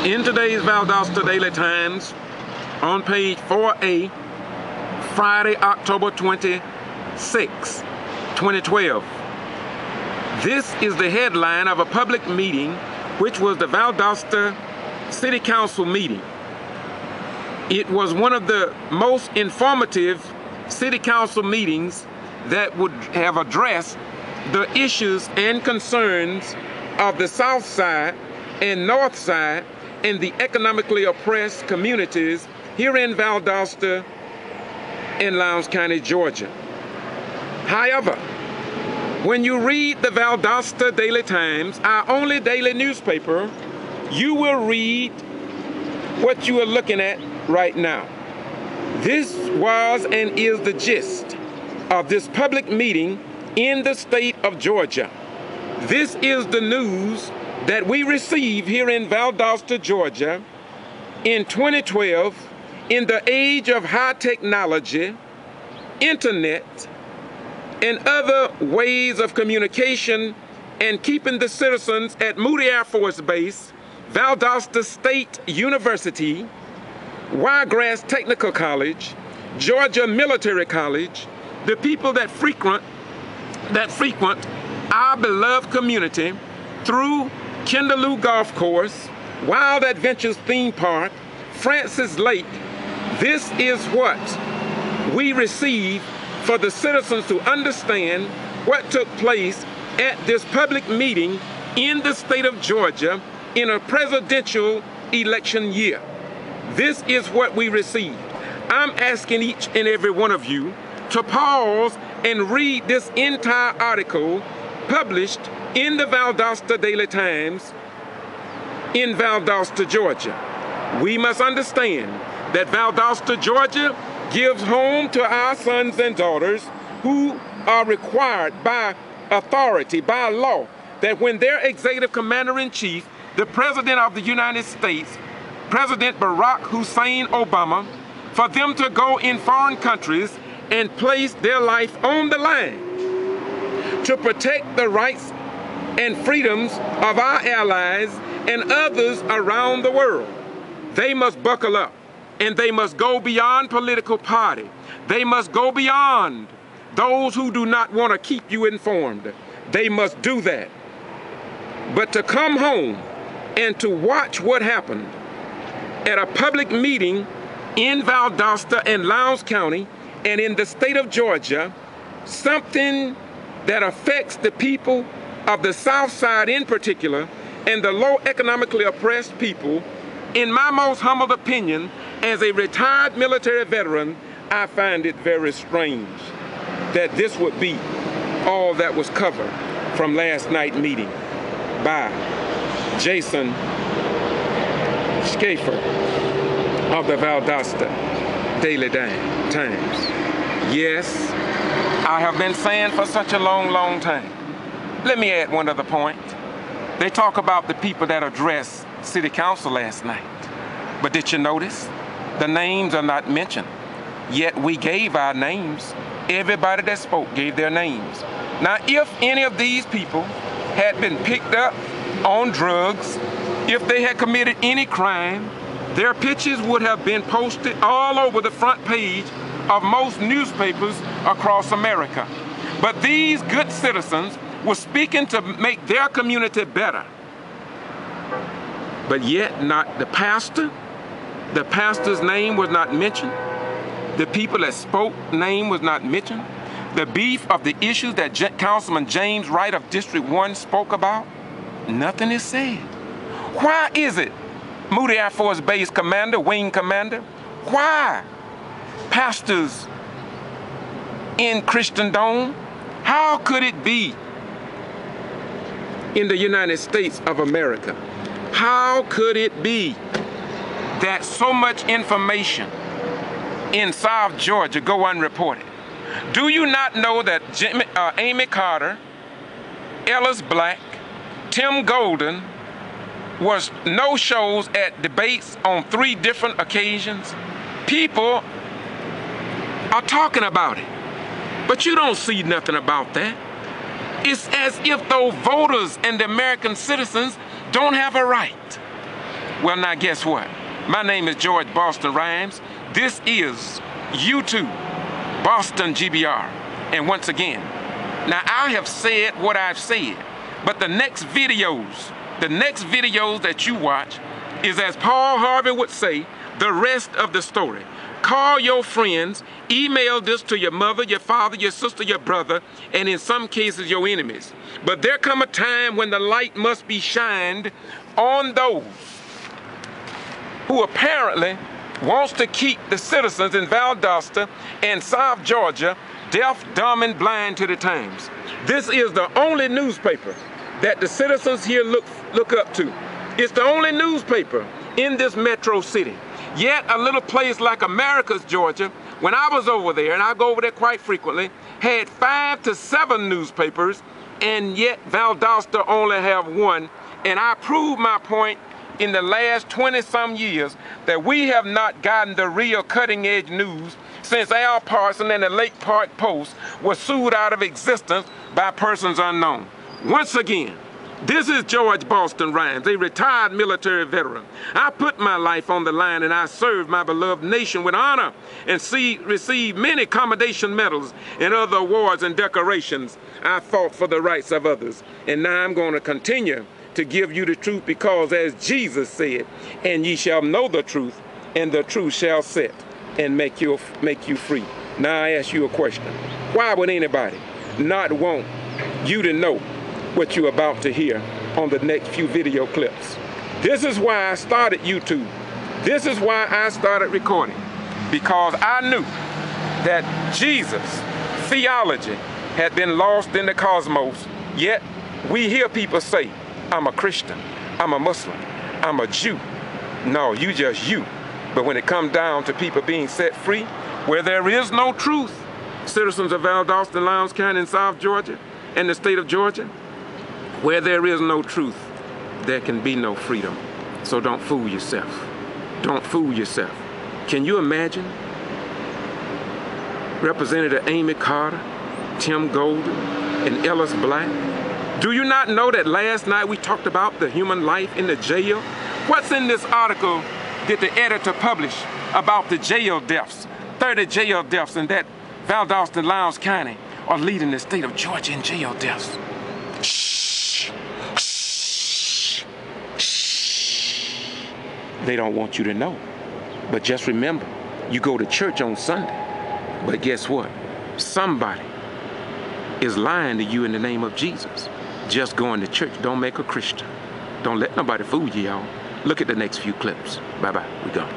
In today's Valdosta Daily Times, on page 4A, Friday, October 26, 2012. This is the headline of a public meeting, which was the Valdosta City Council meeting. It was one of the most informative city council meetings that would have addressed the issues and concerns of the South Side and North Side and the economically oppressed communities here in Valdosta in Lowndes County, Georgia. However, when you read the Valdosta Daily Times, our only daily newspaper, you will read what you are looking at right now. This was and is the gist of this public meeting in the state of Georgia. This is the news that we receive here in Valdosta, Georgia in 2012 in the age of high technology, internet, and other ways of communication and keeping the citizens at Moody Air Force Base, Valdosta State University, Wiregrass Technical College, Georgia Military College, the people that frequent our beloved community through Kindaloo Golf Course, Wild Adventures Theme Park, Francis Lake. This is what we receive for the citizens to understand what took place at this public meeting in the state of Georgia in a presidential election year. This is what we received. I'm asking each and every one of you to pause and read this entire article published in the Valdosta Daily Times in Valdosta, Georgia. We must understand that Valdosta, Georgia gives home to our sons and daughters who are required by authority, by law, that when their executive commander-in-chief, the President of the United States, President Barack Hussein Obama, for them to go in foreign countries and place their life on the line to protect the rights and freedoms of our allies and others around the world. They must buckle up and they must go beyond political party. They must go beyond those who do not want to keep you informed. They must do that. But to come home and to watch what happened at a public meeting in Valdosta and Lowndes County and in the state of Georgia, something that affects the people of the South Side in particular and the low economically oppressed people, in my most humble opinion, as a retired military veteran, I find it very strange that this would be all that was covered from last night's meeting by Jason Schaefer of the Valdosta Daily Times. Yes, I have been saying for such a long time. Let me add one other point. They talk about the people that addressed City Council last night. But did you notice? The names are not mentioned. Yet we gave our names. Everybody that spoke gave their names. Now, if any of these people had been picked up on drugs, if they had committed any crime, their pictures would have been posted all over the front page of most newspapers across America. But these good citizens were speaking to make their community better. But yet not the pastor. The pastor's name was not mentioned. The people that spoke name was not mentioned. The beef of the issues that Councilman James Wright of District 1 spoke about, nothing is said. Why is it, Moody Air Force Base Commander, Wing Commander, why pastors in Christendom, how could it be in the United States of America? How could it be that so much information in South Georgia go unreported? Do you not know that Amy Carter, Ellis Black, Tim Golden was no-shows at debates on 3 different occasions? People are talking about it, but you don't see nothing about that. It's as if those voters and the American citizens don't have a right. Well, now guess what? My name is George Boston Rhymes. This is YouTube, Boston G.B.R. And once again, now I have said what I've said, but the next videos that you watch is, as Paul Harvey would say, the rest of the story. Call your friends, email this to your mother, your father, your sister, your brother, and in some cases your enemies. But there come a time when the light must be shined on those who apparently wants to keep the citizens in Valdosta and South Georgia deaf, dumb, and blind to the times. This is the only newspaper that the citizens here look up to. It's the only newspaper in this metro city. Yet a little place like Americus, Georgia, when I was over there, and I go over there quite frequently, had 5 to 7 newspapers, and yet Valdosta only have one. And I proved my point in the last 20-some years that we have not gotten the real cutting-edge news since Al Parson and the Lake Park Post was sued out of existence by persons unknown. Once again, this is George Boston Rhymes, a retired military veteran. I put my life on the line and I served my beloved nation with honor and received many commendation medals and other awards and decorations. I fought for the rights of others. And now I'm going to continue to give you the truth because, as Jesus said, and ye shall know the truth, and the truth shall set and make you free. Now I ask you a question. Why would anybody not want you to know what you're about to hear on the next few video clips? This is why I started YouTube. This is why I started recording, because I knew that Jesus' theology had been lost in the cosmos. Yet we hear people say, I'm a Christian, I'm a Muslim, I'm a Jew. No, you just you. But when it comes down to people being set free, where there is no truth, citizens of Valdosta and Lowndes County in South Georgia and the state of Georgia, where there is no truth, there can be no freedom. So don't fool yourself. Don't fool yourself. Can you imagine Representative Amy Carter, Tim Golden, and Ellis Black? Do you not know that last night we talked about the human life in the jail? What's in this article did the editor publish about the jail deaths? 30 jail deaths, and that Valdosta and Lowndes County are leading the state of Georgia in jail deaths. Shh. Shh. Shh. They don't want you to know. But just remember, you go to church on Sunday. But guess what? Somebody is lying to you in the name of Jesus. Just going to church don't make a Christian. Don't let nobody fool you, y'all. Look at the next few clips. Bye-bye. We gone.